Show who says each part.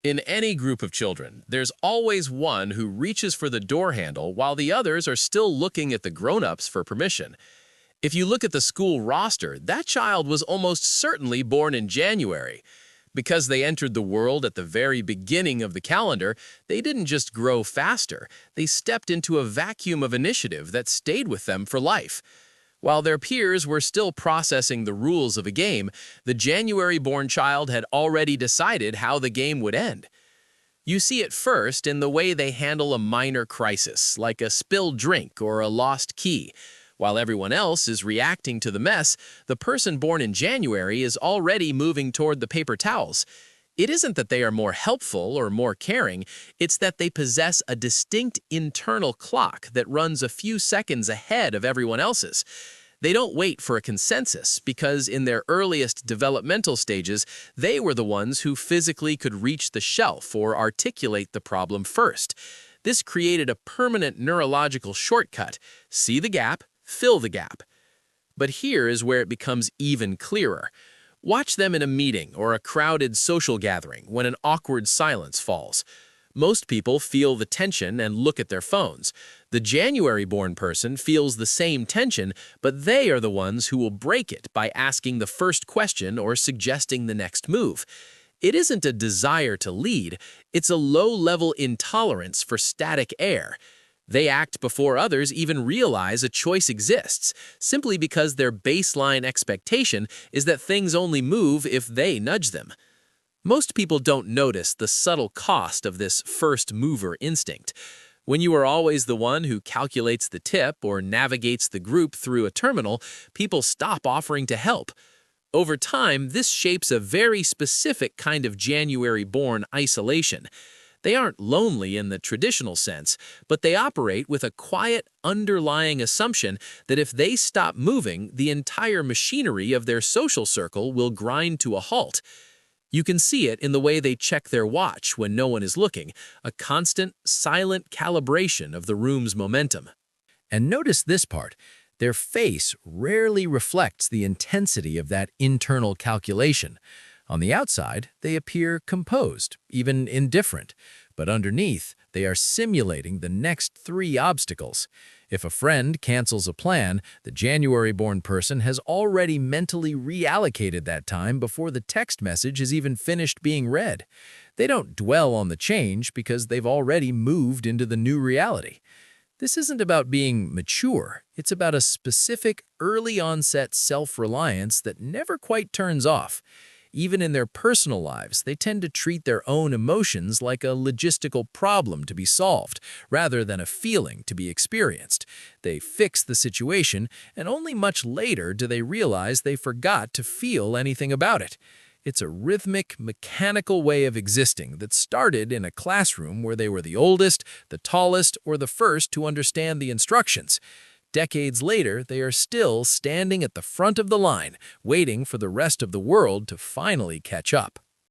Speaker 1: In any group of children, there's always one who reaches for the door handle while the others are still looking at the grown-ups for permission. If you look at the school roster, that child was almost certainly born in January. Because they entered the world at the very beginning of the calendar, they didn't just grow faster, they stepped into a vacuum of initiative that stayed with them for life. While their peers were still processing the rules of a game, the January-born child had already decided how the game would end. You see it first in the way they handle a minor crisis, like a spilled drink or a lost key. While everyone else is reacting to the mess, the person born in January is already moving toward the paper towels. It isn't that they are more helpful or more caring, it's that they possess a distinct internal clock that runs a few seconds ahead of everyone else's. They don't wait for a consensus because in their earliest developmental stages, they were the ones who physically could reach the shelf or articulate the problem first. This created a permanent neurological shortcut: see the gap, fill the gap. But here is where it becomes even clearer. Watch them in a meeting or a crowded social gathering when an awkward silence falls. Most people feel the tension and look at their phones. The January-born person feels the same tension, but they are the ones who will break it by asking the first question or suggesting the next move. It isn't a desire to lead, it's a low-level intolerance for static air. They act before others even realize a choice exists, simply because their baseline expectation is that things only move if they nudge them. Most people don't notice the subtle cost of this first mover instinct. When you are always the one who calculates the tip or navigates the group through a terminal, people stop offering to help. Over time, this shapes a very specific kind of January-born isolation. They aren't lonely in the traditional sense, but they operate with a quiet, underlying assumption that if they stop moving, the entire machinery of their social circle will grind to a halt. You can see it in the way they check their watch when no one is looking, a constant, silent calibration of the room's momentum. And notice this part. Their face rarely reflects the intensity of that internal calculation. On the outside, they appear composed, even indifferent, but underneath, they are simulating the next 3 obstacles. If a friend cancels a plan, the January-born person has already mentally reallocated that time before the text message is even finished being read. They don't dwell on the change because they've already moved into the new reality. This isn't about being mature, it's about a specific early-onset self-reliance that never quite turns off. Even in their personal lives, they tend to treat their own emotions like a logistical problem to be solved, rather than a feeling to be experienced. They fix the situation, and only much later do they realize they forgot to feel anything about it. It's a rhythmic, mechanical way of existing that started in a classroom where they were the oldest, the tallest, or the first to understand the instructions. Decades later, they are still standing at the front of the line, waiting for the rest of the world to finally catch up.